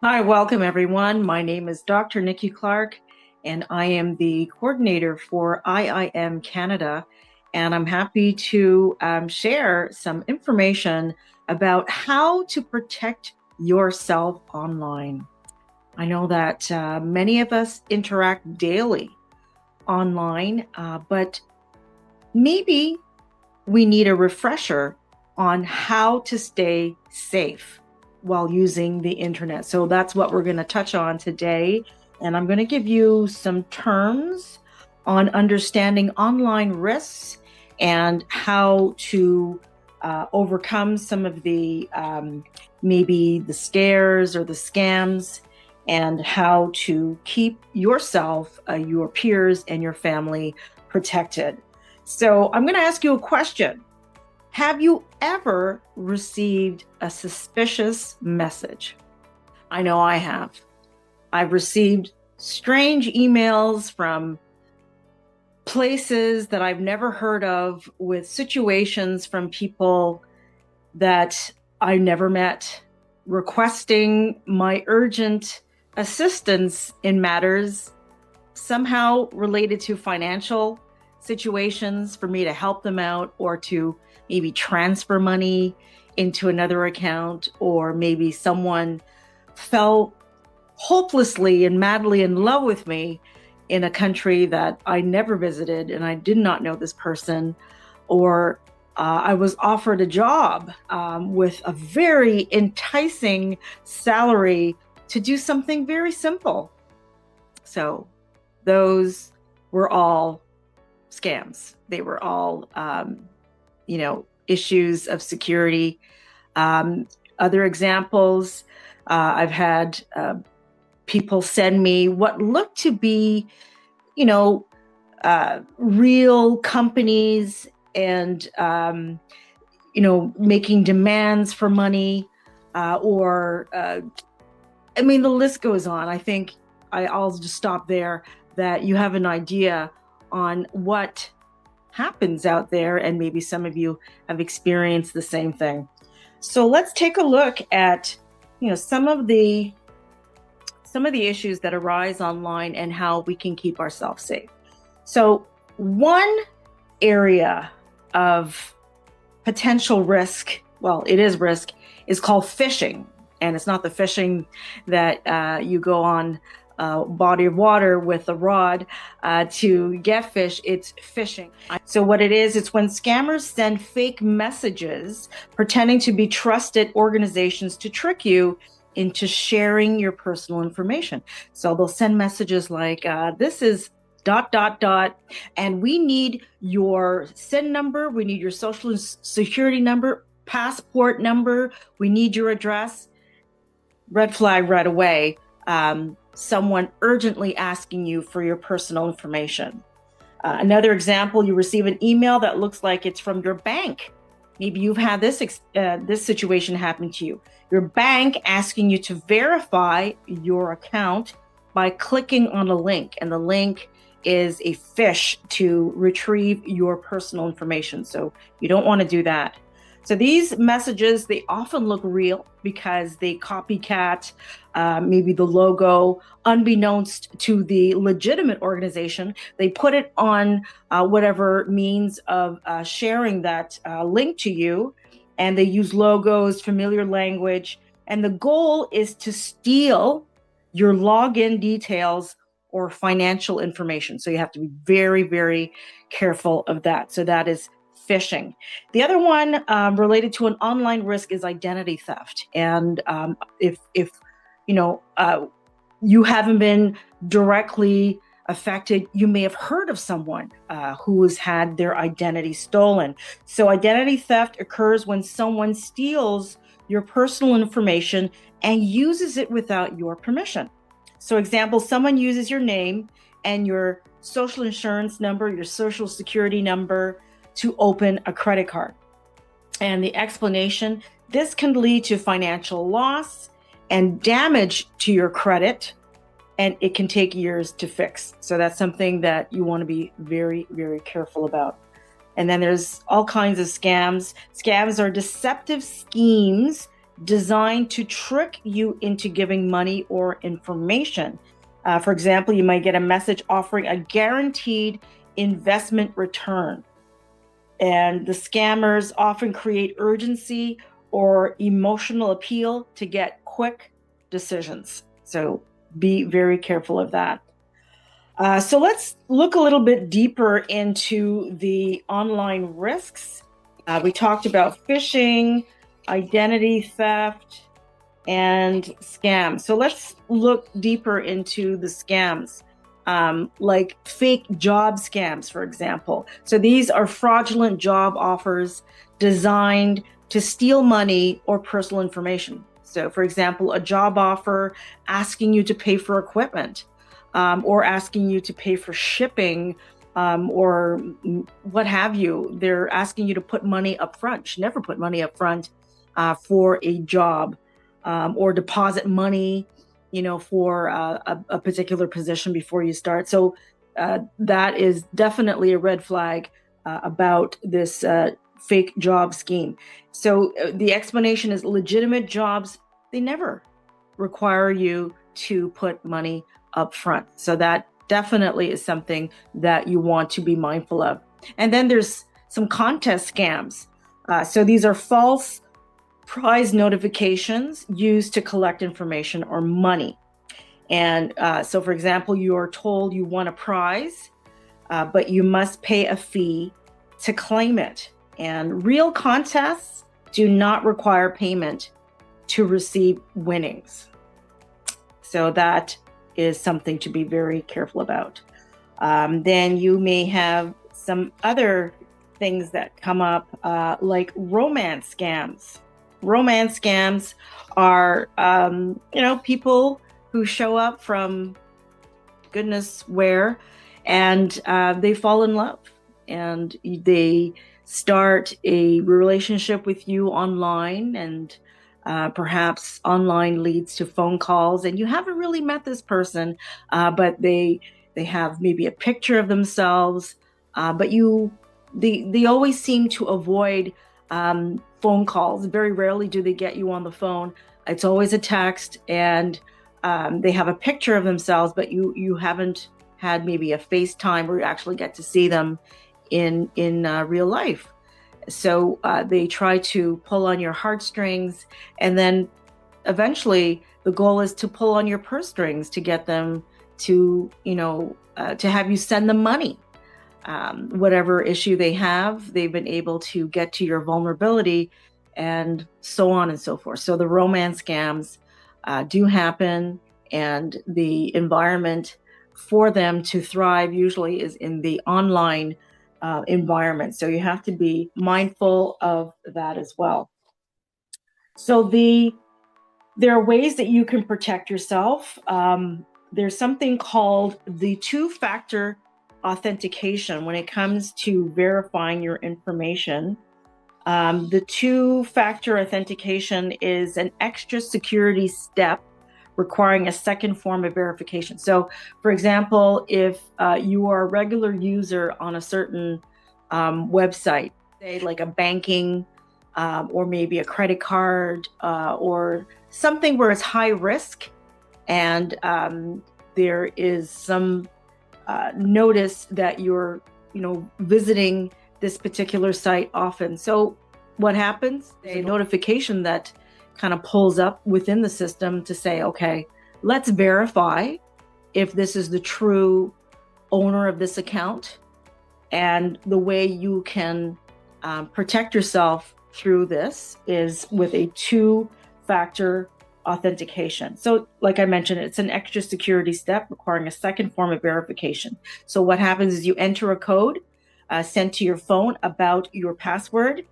Hi, welcome everyone. My name is Dr. Nikki Clarke, and I am the coordinator for IIM Canada. And I'm happy to share some information about how to protect yourself online. I know that many of us interact daily online, but maybe we need a refresher on how to stay safe while using the internet. So that's what we're going to touch on today. And I'm going to give you some terms on understanding online risks and how to overcome some of the maybe the scares or the scams, and how to keep yourself, your peers, and your family protected. So I'm going to ask you a question. Have you ever received a suspicious message? I know I have. I've received strange emails from places that I've never heard of, with situations from people that I never met, requesting my urgent assistance in matters somehow related to financial situations, for me to help them out, or to maybe transfer money into another account, or maybe someone fell hopelessly and madly in love with me in a country that I never visited and I did not know this person, or I was offered a job with a very enticing salary to do something very simple. So those were all scams. They were all, issues of security. Other examples, I've had people send me what looked to be, real companies, and, making demands for money, the list goes on. I think I'll just stop there, that you have an idea on what happens out there, and maybe some of you have experienced the same thing. So let's take a look at, some of the issues that arise online and how we can keep ourselves safe. So one area of potential risk, well, it is risk, is called phishing. And it's not the fishing that you go on a body of water with a rod to get fish. It's phishing. So what it is, it's when scammers send fake messages pretending to be trusted organizations to trick you into sharing your personal information. So they'll send messages like, this is ... and we need your SIN number, we need your social security number, passport number, we need your address. Red flag right away. Someone urgently asking you for your personal information. Another example, you receive an email that looks like it's from your bank. Maybe you've had this situation happen to you. Your bank asking you to verify your account by clicking on a link, and the link is a fish to retrieve your personal information. So you don't want to do that. So these messages, they often look real because they copycat maybe the logo, unbeknownst to the legitimate organization. They put it on whatever means of sharing that link to you, and they use logos, familiar language, and the goal is to steal your login details or financial information. So you have to be very, very careful of that. So that is phishing. The other one related to an online risk is identity theft. And if you haven't been directly affected, you may have heard of someone who has had their identity stolen. So identity theft occurs when someone steals your personal information and uses it without your permission. So example, someone uses your name and your social insurance number, your social security number, to open a credit card. And the explanation, this can lead to financial loss and damage to your credit, and it can take years to fix. So that's something that you want to be very, very careful about. And then there's all kinds of scams. Scams are deceptive schemes designed to trick you into giving money or information. For example, you might get a message offering a guaranteed investment return. And the scammers often create urgency or emotional appeal to get quick decisions. So be very careful of that. So let's look a little bit deeper into the online risks. We talked about phishing, identity theft, and scams. So let's look deeper into the scams, like fake job scams, for example. So these are fraudulent job offers designed to steal money or personal information. So, for example, a job offer asking you to pay for equipment, or asking you to pay for shipping, or what have you. They're asking you to put money up front. You should never put money up front for a job, or deposit money, for a particular position before you start. So that is definitely a red flag about this fake job scheme. So the explanation is legitimate jobs, they never require you to put money up front. So that definitely is something that you want to be mindful of. And then there's some contest scams. So these are false prize notifications used to collect information or money. And so, for example, you're told you won a prize, but you must pay a fee to claim it. And real contests do not require payment to receive winnings. So that is something to be very careful about. Then you may have some other things that come up, like romance scams. Romance scams are, people who show up from goodness where, and they fall in love, and they start a relationship with you online, and perhaps online leads to phone calls, and you haven't really met this person, but they have maybe a picture of themselves, but they always seem to avoid phone calls. Very rarely do they get you on the phone. It's always a text, and they have a picture of themselves, but you haven't had maybe a FaceTime where you actually get to see them in real life. So they try to pull on your heartstrings, and then eventually the goal is to pull on your purse strings to get them to to have you send them money. Whatever issue they have, they've been able to get to your vulnerability, and so on and so forth. So the romance scams do happen, and the environment for them to thrive usually is in the online environment. So you have to be mindful of that as well. So there are ways that you can protect yourself. There's something called the two-factor authentication when it comes to verifying your information. The two-factor authentication is an extra security step requiring a second form of verification. So, for example, if you are a regular user on a certain website, say like a banking or maybe a credit card or something where it's high risk, and there is some notice that you're, visiting this particular site often. So what happens? A notification that kind of pulls up within the system to say, okay, let's verify if this is the true owner of this account. And the way you can protect yourself through this is with a two-factor authentication. So like I mentioned, it's an extra security step requiring a second form of verification. So what happens is you enter a code sent to your phone about your password.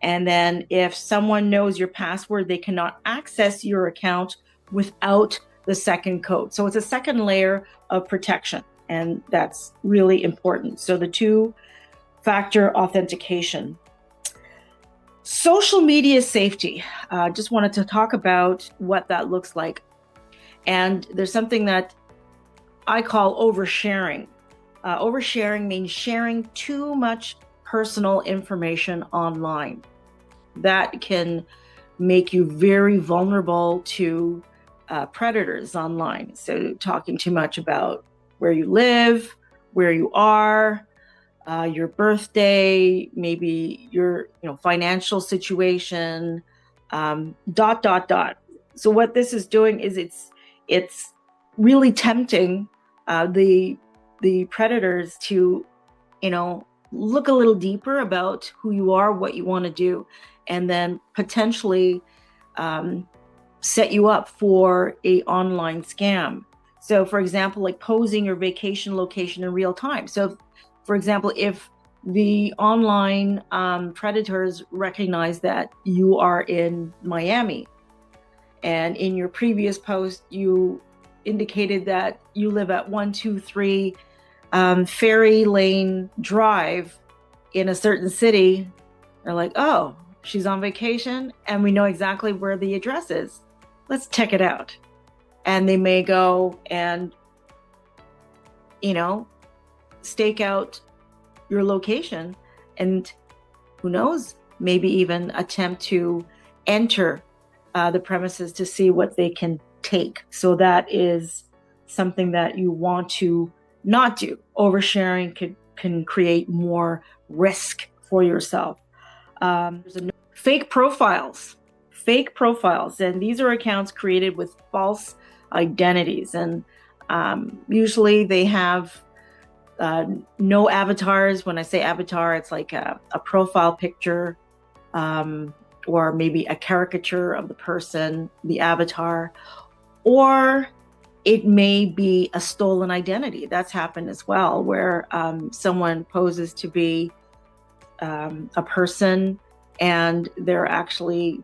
And then if someone knows your password, they cannot access your account without the second code. So it's a second layer of protection, and that's really important. So the two-factor authentication. Social media safety. Just wanted to talk about what that looks like. And there's something that I call oversharing. Oversharing means sharing too much personal information online. That can make you very vulnerable to predators online. So talking too much about where you live, where you are, your birthday, maybe your financial situation, dot dot dot. So what this is doing is it's really tempting the predators to look a little deeper about who you are, what you want to do, and then potentially set you up for a online scam. So for example, like posing your vacation location in real time. So for example, if the online predators recognize that you are in Miami, and in your previous post, you indicated that you live at 123 Ferry Lane Drive in a certain city, they're like, oh, she's on vacation and we know exactly where the address is. Let's check it out. And they may go and, stake out your location and who knows, maybe even attempt to enter the premises to see what they can take. So that is something that you want to not do. Oversharing can create more risk for yourself. Fake profiles, and these are accounts created with false identities, and usually they have no avatars. When I say avatar, it's like a profile picture, or maybe a caricature of the person, the avatar, or it may be a stolen identity. That's happened as well, where someone poses to be a person and they're actually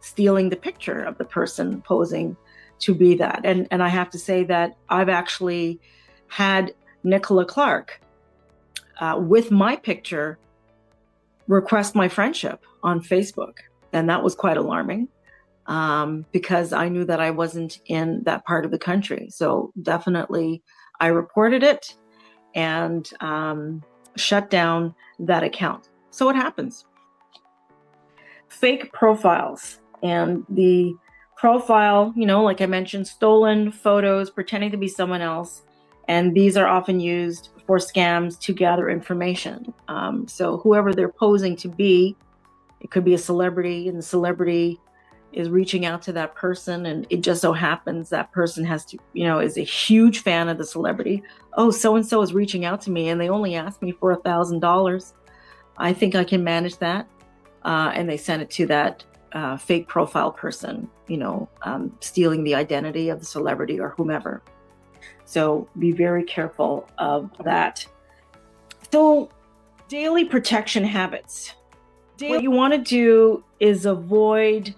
stealing the picture of the person posing to be that. And I have to say that I've actually had Nikki Clarke with my picture request my friendship on Facebook. And that was quite alarming because I knew that I wasn't in that part of the country. So definitely I reported it and shut down that account. So what happens? Fake profiles, and the profile, like I mentioned, stolen photos pretending to be someone else. And these are often used for scams to gather information. So whoever they're posing to be, it could be a celebrity, and the celebrity is reaching out to that person. And it just so happens that person has to, is a huge fan of the celebrity. Oh, so-and-so is reaching out to me and they only asked me for $1,000. I think I can manage that. And they send it to that fake profile person, stealing the identity of the celebrity or whomever. So be very careful of that. So daily protection habits. What you want to do is avoid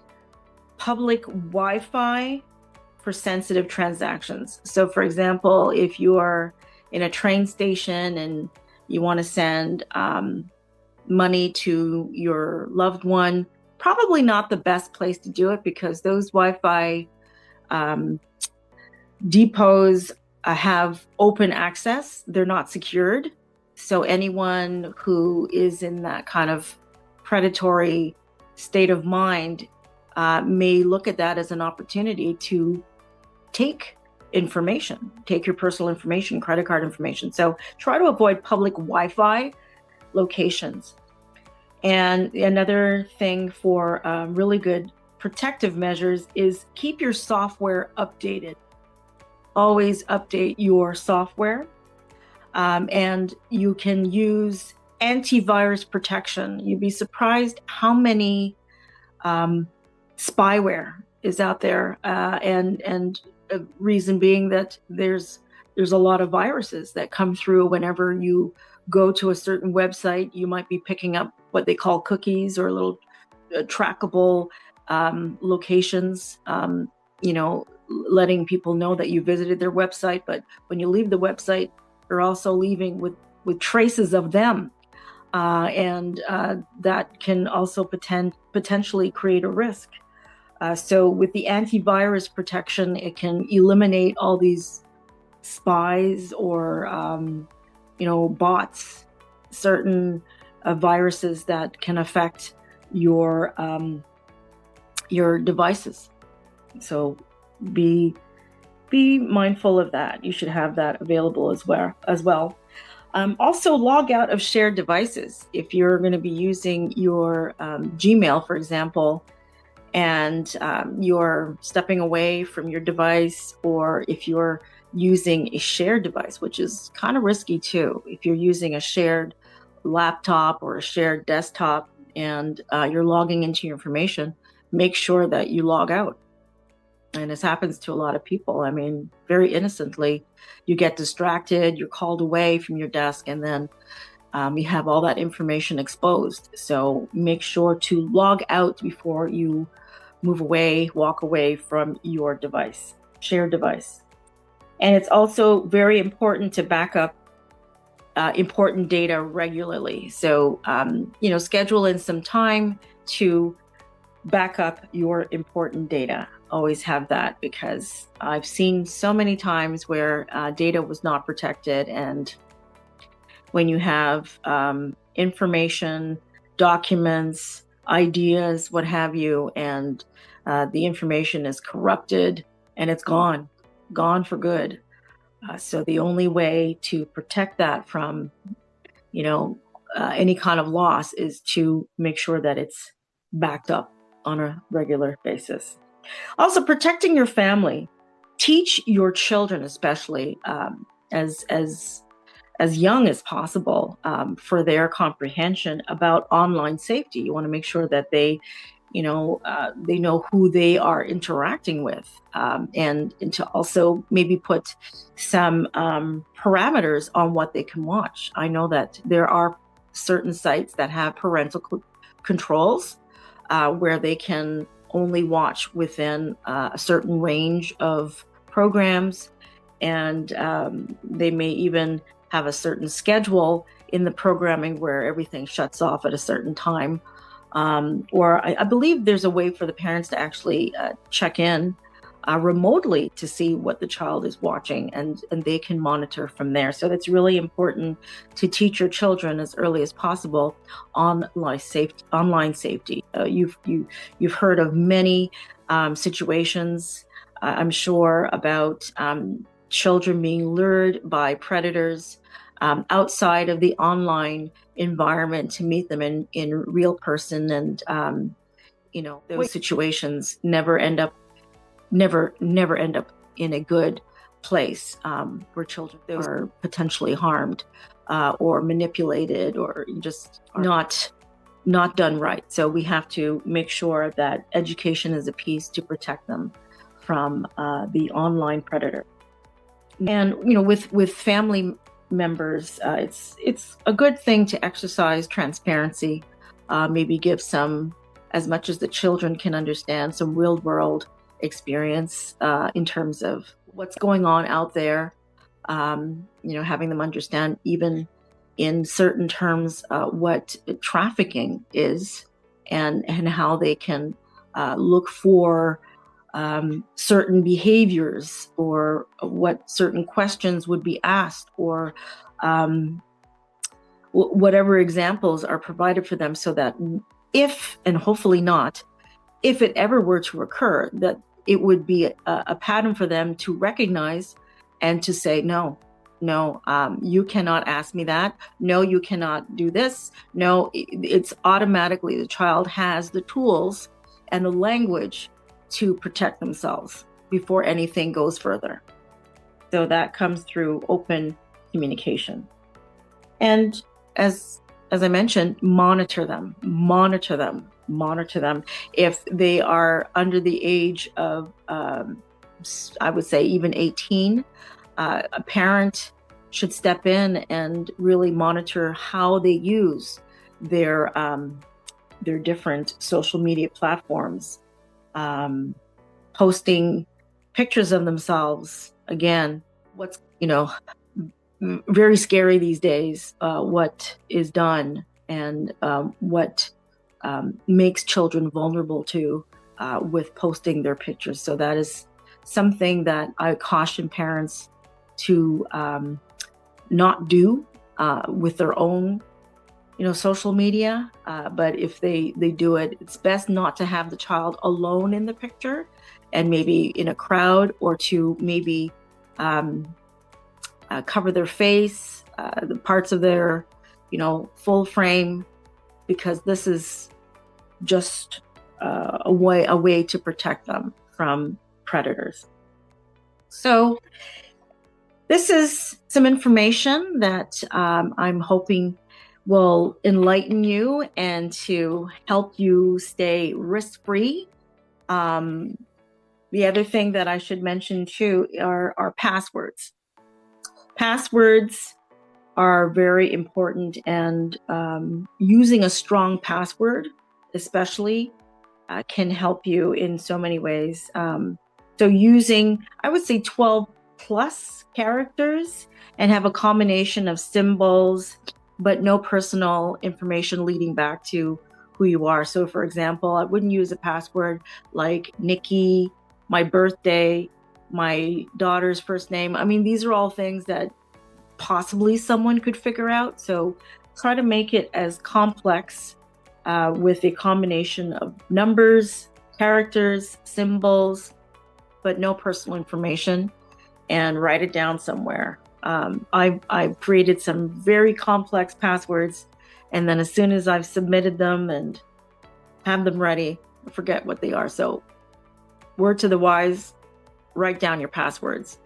public Wi-Fi for sensitive transactions. So for example, if you are in a train station and you want to send money to your loved one, probably not the best place to do it because those Wi-Fi depots have open access. They're not secured. So anyone who is in that kind of predatory state of mind may look at that as an opportunity to take information, take your personal information, credit card information. So try to avoid public Wi-Fi locations. And another thing for really good protective measures is keep your software updated. Always update your software. And you can use antivirus protection. You'd be surprised how many spyware is out there. And reason being that there's a lot of viruses that come through whenever you go to a certain website. You might be picking up what they call cookies or little trackable locations, letting people know that you visited their website. But when you leave the website, you're also leaving with traces of them. And that can also potentially create a risk. So with the antivirus protection, it can eliminate all these spies or, bots, certain viruses that can affect your your devices. So be mindful of that. You should have that available as well. Also, log out of shared devices. If you're going to be using your Gmail, for example, and you're stepping away from your device, or if you're using a shared device, which is kind of risky too. If you're using a shared laptop or a shared desktop and you're logging into your information, make sure that you log out. And this happens to a lot of people. I mean, very innocently, you get distracted, you're called away from your desk, and then you have all that information exposed. So make sure to log out before you walk away from your device, shared device. And it's also very important to back up important data regularly. So, schedule in some time to back up your important data. Always have that, because I've seen so many times where data was not protected. And when you have information, documents, ideas, what have you, and the information is corrupted and it's gone for good. So the only way to protect that from, any kind of loss is to make sure that it's backed up on a regular basis. Also, protecting your family. Teach your children, especially as young as possible, for their comprehension about online safety. You want to make sure that they know who they are interacting with, and to also maybe put some parameters on what they can watch. I know that there are certain sites that have parental controls where they can only watch within a certain range of programs, and they may even have a certain schedule in the programming where everything shuts off at a certain time. Or I believe there's a way for the parents to actually check in remotely to see what the child is watching, and they can monitor from there. So that's really important to teach your children as early as possible online safety. You've heard of many situations, I'm sure, about children being lured by predators outside of the online environment to meet them in real person, and those situations never end up in a good place, where children are potentially harmed or manipulated, or just not done right. So we have to make sure that education is a piece to protect them from the online predator. And with family members, it's a good thing to exercise transparency, maybe give some, as much as the children can understand, some real world experience in terms of what's going on out there, having them understand even in certain terms what trafficking is, and how they can look for certain behaviors, or what certain questions would be asked, or whatever examples are provided for them, so that if, and hopefully not, if it ever were to occur, that it would be a pattern for them to recognize and to say, no, you cannot ask me that. No, you cannot do this. No, it's automatically the child has the tools and the language to protect themselves before anything goes further. So that comes through open communication. And as I mentioned, monitor them. If they are under the age of, I would say even 18, a parent should step in and really monitor how they use their different social media platforms. Posting pictures of themselves, again, what's very scary these days, what is done, and what makes children vulnerable to with posting their pictures. So that is something that I caution parents to not do with their own social media. But if they do it, it's best not to have the child alone in the picture and maybe in a crowd, or to maybe cover their face, the parts of their, full frame, because this is just a way to protect them from predators. So this is some information that I'm hoping will enlighten you and to help you stay risk-free. The other thing that I should mention too are passwords. Passwords are very important, and using a strong password especially can help you in so many ways. So using, I would say, 12 plus characters, and have a combination of symbols, but no personal information leading back to who you are. So for example, I wouldn't use a password like Nikki, my birthday, my daughter's first name. I mean, these are all things that possibly someone could figure out. So try to make it as complex with a combination of numbers, characters, symbols, but no personal information, and write it down somewhere. I've created some very complex passwords, and then as soon as I've submitted them and have them ready, I forget what they are. So word to the wise, write down your passwords.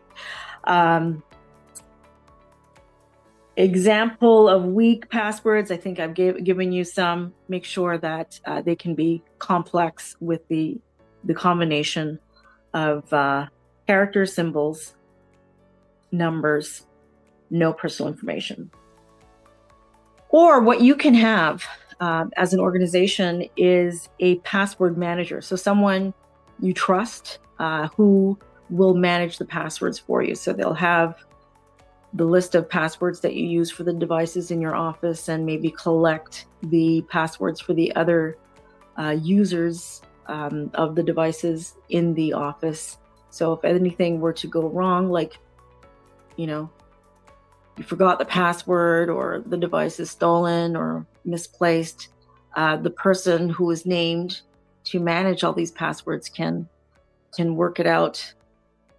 Example of weak passwords, I think I've given you some. Make sure that they can be complex with the combination of character, symbols, numbers, no personal information. Or what you can have as an organization is a password manager. So someone you trust who will manage the passwords for you. So they'll have the list of passwords that you use for the devices in your office, and maybe collect the passwords for the other users of the devices in the office. So if anything were to go wrong, like, you forgot the password, or the device is stolen or misplaced, the person who is named to manage all these passwords can work it out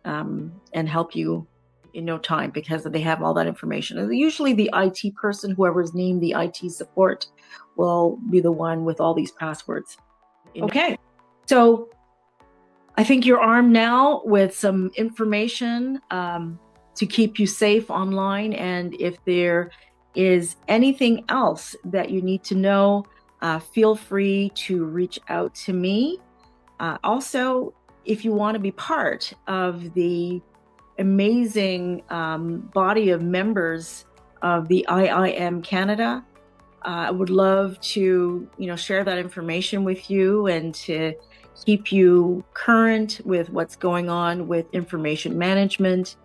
and help you in no time, because they have all that information. And usually the IT person, whoever's named the IT support, will be the one with all these passwords. Okay, so I think you're armed now with some information to keep you safe online. And if there is anything else that you need to know, feel free to reach out to me. Also, if you want to be part of the amazing body of members of the IIM Canada, I would love to, share that information with you, and to keep you current with what's going on with information management,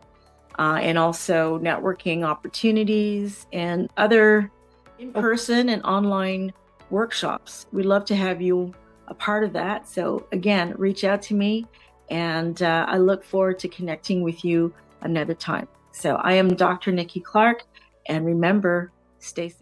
and also networking opportunities and other in-person and online workshops. We'd love to have you a part of that. So again, reach out to me, and I look forward to connecting with you another time. So I am Dr. Nikki Clarke, and remember, stay safe.